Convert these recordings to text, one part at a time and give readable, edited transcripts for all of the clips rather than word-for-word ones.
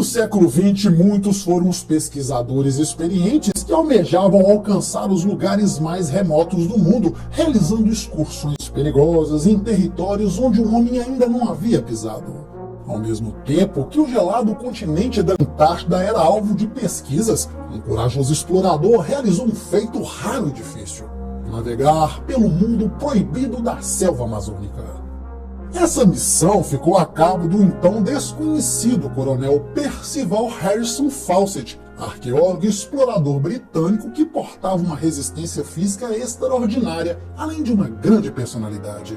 século XX, muitos foram os pesquisadores experientes que almejavam alcançar os lugares mais remotos do mundo, realizando excursões perigosas em territórios onde o homem ainda não havia pisado. Ao mesmo tempo que o gelado continente da Antártida era alvo de pesquisas, um corajoso explorador realizou um feito raro e difícil: navegar pelo mundo proibido da selva amazônica. Essa missão ficou a cargo do então desconhecido coronel Percival Harrison Fawcett, arqueólogo e explorador britânico que portava uma resistência física extraordinária, além de uma grande personalidade.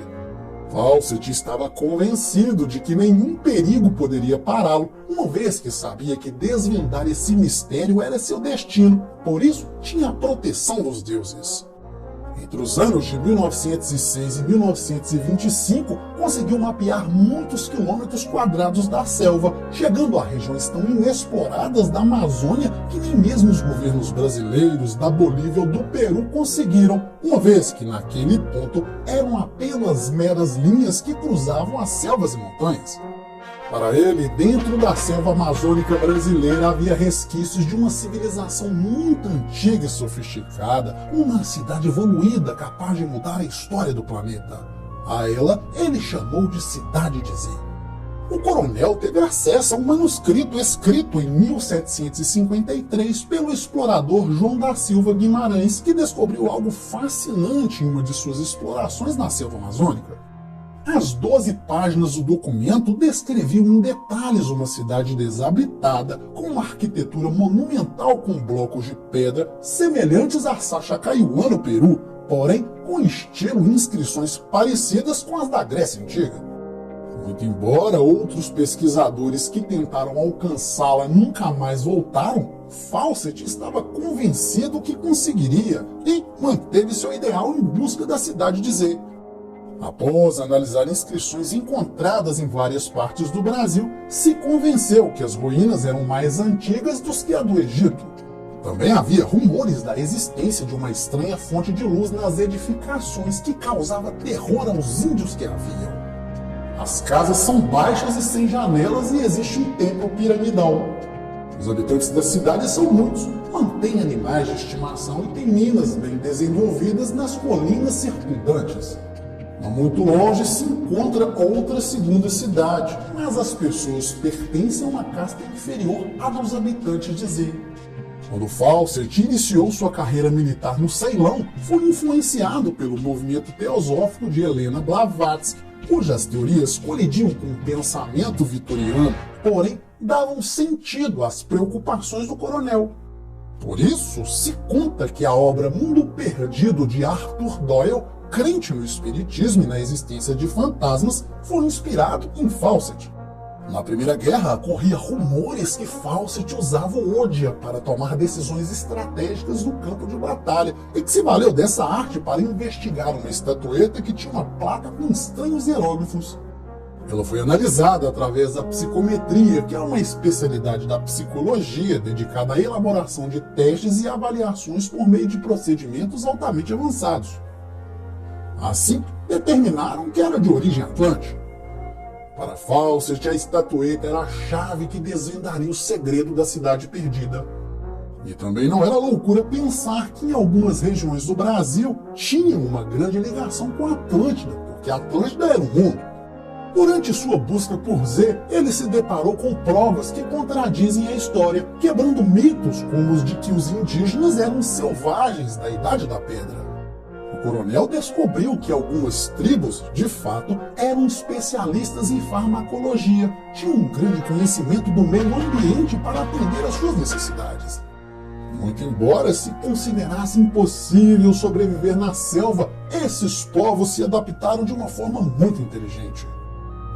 Fawcett estava convencido de que nenhum perigo poderia pará-lo, uma vez que sabia que desvendar esse mistério era seu destino, por isso tinha a proteção dos deuses. Entre os anos de 1906 e 1925, conseguiu mapear muitos quilômetros quadrados da selva, chegando a regiões tão inexploradas da Amazônia que nem mesmo os governos brasileiros, da Bolívia ou do Peru conseguiram, uma vez que naquele ponto eram apenas meras linhas que cruzavam as selvas e montanhas. Para ele, dentro da selva amazônica brasileira havia resquícios de uma civilização muito antiga e sofisticada, uma cidade evoluída capaz de mudar a história do planeta. A ela, ele chamou de Cidade de Z. O coronel teve acesso a um manuscrito escrito em 1753 pelo explorador João da Silva Guimarães, que descobriu algo fascinante em uma de suas explorações na selva amazônica. As 12 páginas do documento descreviam em detalhes uma cidade desabitada, com uma arquitetura monumental com blocos de pedra semelhantes a Sacha-Caiuã no Peru, porém com estilo e inscrições parecidas com as da Grécia Antiga. Muito embora outros pesquisadores que tentaram alcançá-la nunca mais voltaram, Fawcett estava convencido que conseguiria e manteve seu ideal em busca da Cidade de Z. Após analisar inscrições encontradas em várias partes do Brasil, se convenceu que as ruínas eram mais antigas do que a do Egito. Também havia rumores da existência de uma estranha fonte de luz nas edificações que causava terror aos índios que haviam. As casas são baixas e sem janelas e existe um templo piramidal. Os habitantes da cidade são muitos, mantêm animais de estimação e têm minas bem desenvolvidas nas colinas circundantes. Não muito longe se encontra outra segunda cidade, mas as pessoas pertencem a uma casta inferior à dos habitantes de Z. Quando Fawcett iniciou sua carreira militar no Ceilão, foi influenciado pelo movimento teosófico de Helena Blavatsky, cujas teorias colidiam com o pensamento vitoriano, porém davam sentido às preocupações do coronel. Por isso, se conta que a obra Mundo Perdido de Arthur Doyle, crente no espiritismo e na existência de fantasmas, foi inspirado em Fawcett. Na Primeira Guerra, corria rumores que Fawcett usava o Odia para tomar decisões estratégicas no campo de batalha e que se valeu dessa arte para investigar uma estatueta que tinha uma placa com estranhos hieróglifos. Ela foi analisada através da psicometria, que é uma especialidade da psicologia dedicada à elaboração de testes e avaliações por meio de procedimentos altamente avançados. Assim, determinaram que era de origem atlântica. Para Fawcett, a estatueta era a chave que desvendaria o segredo da cidade perdida. E também não era loucura pensar que em algumas regiões do Brasil tinham uma grande ligação com a Atlântida, porque a Atlântida era o mundo. Durante sua busca por Z, ele se deparou com provas que contradizem a história, quebrando mitos como os de que os indígenas eram selvagens da Idade da Pedra. O coronel descobriu que algumas tribos, de fato, eram especialistas em farmacologia, tinham um grande conhecimento do meio ambiente para atender às suas necessidades. Muito embora se considerasse impossível sobreviver na selva, esses povos se adaptaram de uma forma muito inteligente.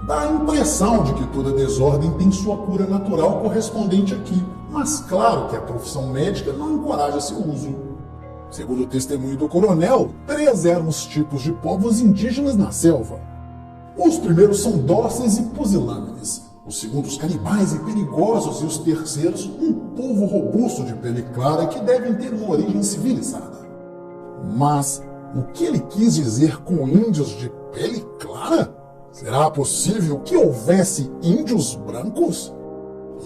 Dá a impressão de que toda desordem tem sua cura natural correspondente aqui, mas claro que a profissão médica não encoraja seu uso. Segundo o testemunho do coronel, 3 eram os tipos de povos indígenas na selva. Os primeiros são dóceis e pusilânimes, os segundos canibais e perigosos, e os terceiros um povo robusto de pele clara que devem ter uma origem civilizada. Mas o que ele quis dizer com índios de pele clara? Será possível que houvesse índios brancos?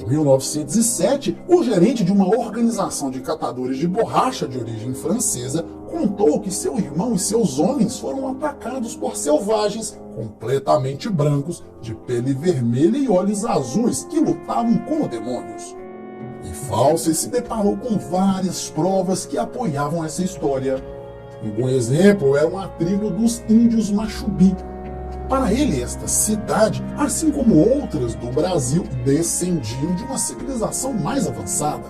Em 1907, o gerente de uma organização de catadores de borracha de origem francesa contou que seu irmão e seus homens foram atacados por selvagens completamente brancos, de pele vermelha e olhos azuis, que lutavam como demônios. E Fawcett se deparou com várias provas que apoiavam essa história. Um bom exemplo é uma tribo dos índios Machubi. Para ele, esta cidade, assim como outras do Brasil, descendiam de uma civilização mais avançada.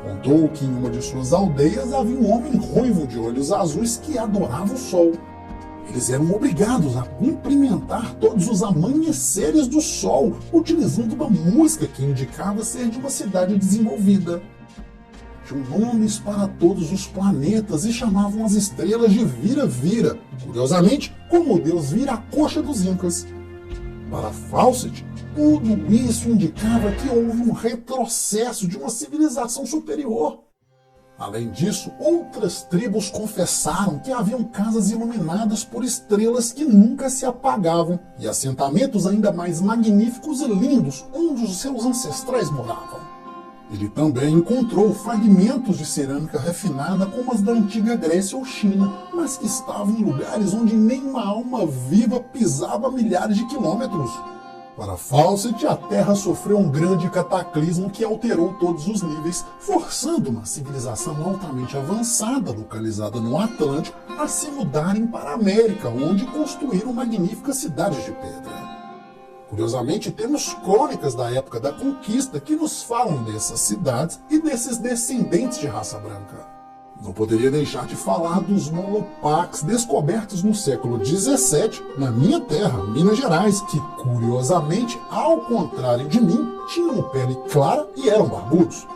Contou que em uma de suas aldeias havia um homem ruivo de olhos azuis que adorava o sol. Eles eram obrigados a cumprimentar todos os amanheceres do sol, utilizando uma música que indicava ser de uma cidade desenvolvida. Tinham nomes para todos os planetas e chamavam as estrelas de Vira-Vira, curiosamente, como o deus Viracocha dos Incas. Para Fawcett, tudo isso indicava que houve um retrocesso de uma civilização superior. Além disso, outras tribos confessaram que haviam casas iluminadas por estrelas que nunca se apagavam e assentamentos ainda mais magníficos e lindos onde os seus ancestrais moravam. Ele também encontrou fragmentos de cerâmica refinada como as da antiga Grécia ou China, mas que estavam em lugares onde nenhuma alma viva pisava a milhares de quilômetros. Para Fawcett, a Terra sofreu um grande cataclismo que alterou todos os níveis, forçando uma civilização altamente avançada, localizada no Atlântico, a se mudarem para a América, onde construíram magníficas cidades de pedra. Curiosamente, temos crônicas da época da conquista que nos falam dessas cidades e desses descendentes de raça branca. Não poderia deixar de falar dos Molopax descobertos no século XVII na minha terra, Minas Gerais, que, curiosamente, ao contrário de mim, tinham pele clara e eram barbudos.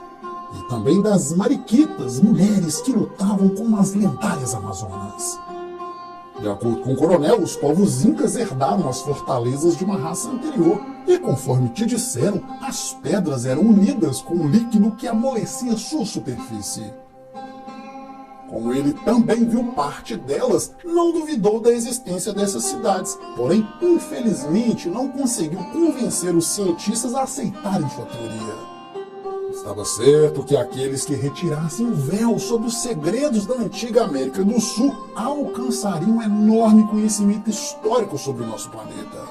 E também das Mariquitas, mulheres que lutavam como as lendárias Amazonas. De acordo com o coronel, os povos incas herdaram as fortalezas de uma raça anterior e, conforme te disseram, as pedras eram unidas com um líquido que amolecia sua superfície. Como ele também viu parte delas, não duvidou da existência dessas cidades, porém, infelizmente, não conseguiu convencer os cientistas a aceitarem sua teoria. Estava certo que aqueles que retirassem o véu sobre os segredos da antiga América do Sul alcançariam um enorme conhecimento histórico sobre o nosso planeta.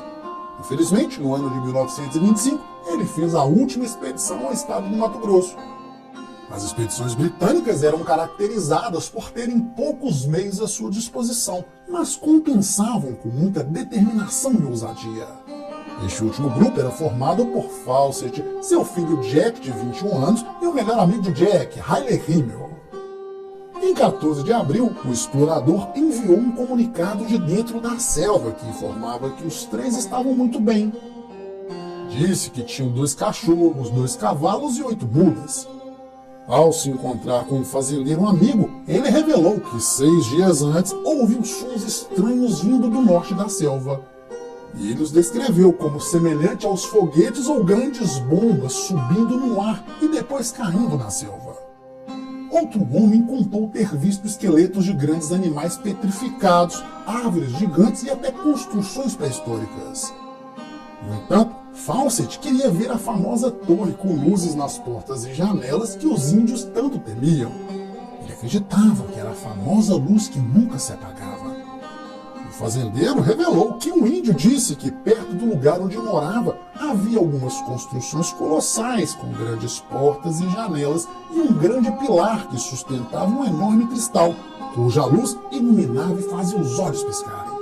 Infelizmente, no ano de 1925, ele fez a última expedição ao estado do Mato Grosso. As expedições britânicas eram caracterizadas por terem poucos meios à sua disposição, mas compensavam com muita determinação e ousadia. Este último grupo era formado por Fawcett, seu filho Jack, de 21 anos, e o melhor amigo de Jack, Riley Himmel. Em 14 de abril, o explorador enviou um comunicado de dentro da selva que informava que os três estavam muito bem. Disse que tinham 2 cachorros, 2 cavalos e 8 mulas. Ao se encontrar com um fazendeiro amigo, ele revelou que 6 dias antes ouviu sons estranhos vindo do norte da selva. E ele os descreveu como semelhante aos foguetes ou grandes bombas subindo no ar e depois caindo na selva. Outro homem contou ter visto esqueletos de grandes animais petrificados, árvores gigantes e até construções pré-históricas. No entanto, Fawcett queria ver a famosa torre com luzes nas portas e janelas que os índios tanto temiam. Ele acreditava que era a famosa luz que nunca se apagava. O fazendeiro revelou que um índio disse que perto do lugar onde morava havia algumas construções colossais com grandes portas e janelas e um grande pilar que sustentava um enorme cristal, cuja luz iluminava e fazia os olhos piscarem.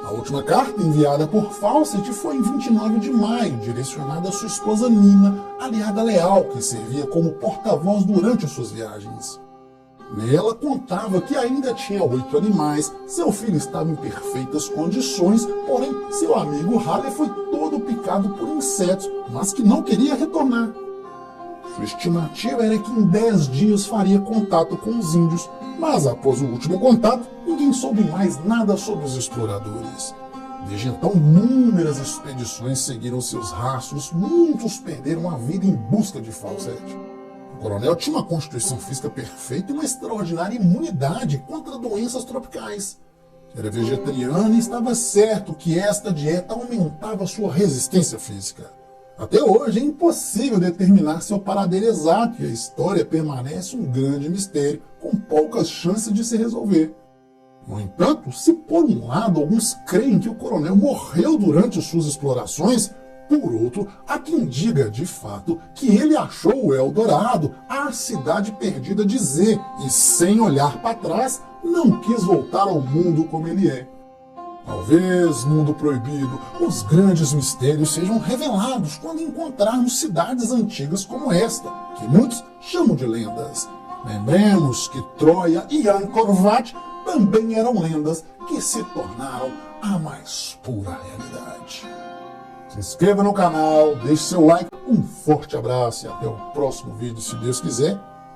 A última carta enviada por Fawcett foi em 29 de maio, direcionada à sua esposa Nina, aliada leal que servia como porta-voz durante suas viagens. Nela contava que ainda tinha 8 animais, seu filho estava em perfeitas condições, porém seu amigo Halley foi todo picado por insetos, mas que não queria retornar. Sua estimativa era que em 10 dias faria contato com os índios, mas após o último contato, ninguém soube mais nada sobre os exploradores. Desde então, inúmeras expedições seguiram seus rastros, muitos perderam a vida em busca de Fawcett. O coronel tinha uma constituição física perfeita e uma extraordinária imunidade contra doenças tropicais. Era vegetariano e estava certo que esta dieta aumentava sua resistência física. Até hoje é impossível determinar seu paradeiro exato e a história permanece um grande mistério, com poucas chances de se resolver. No entanto, se por um lado alguns creem que o coronel morreu durante suas explorações, por outro, há quem diga de fato que ele achou o Eldorado, a cidade perdida de Z, e sem olhar para trás, não quis voltar ao mundo como ele é. Talvez, mundo proibido, os grandes mistérios sejam revelados quando encontrarmos cidades antigas como esta, que muitos chamam de lendas. Lembremos que Troia e Angkor Wat também eram lendas que se tornaram a mais pura realidade. Se inscreva no canal, deixe seu like, um forte abraço e até o próximo vídeo, se Deus quiser.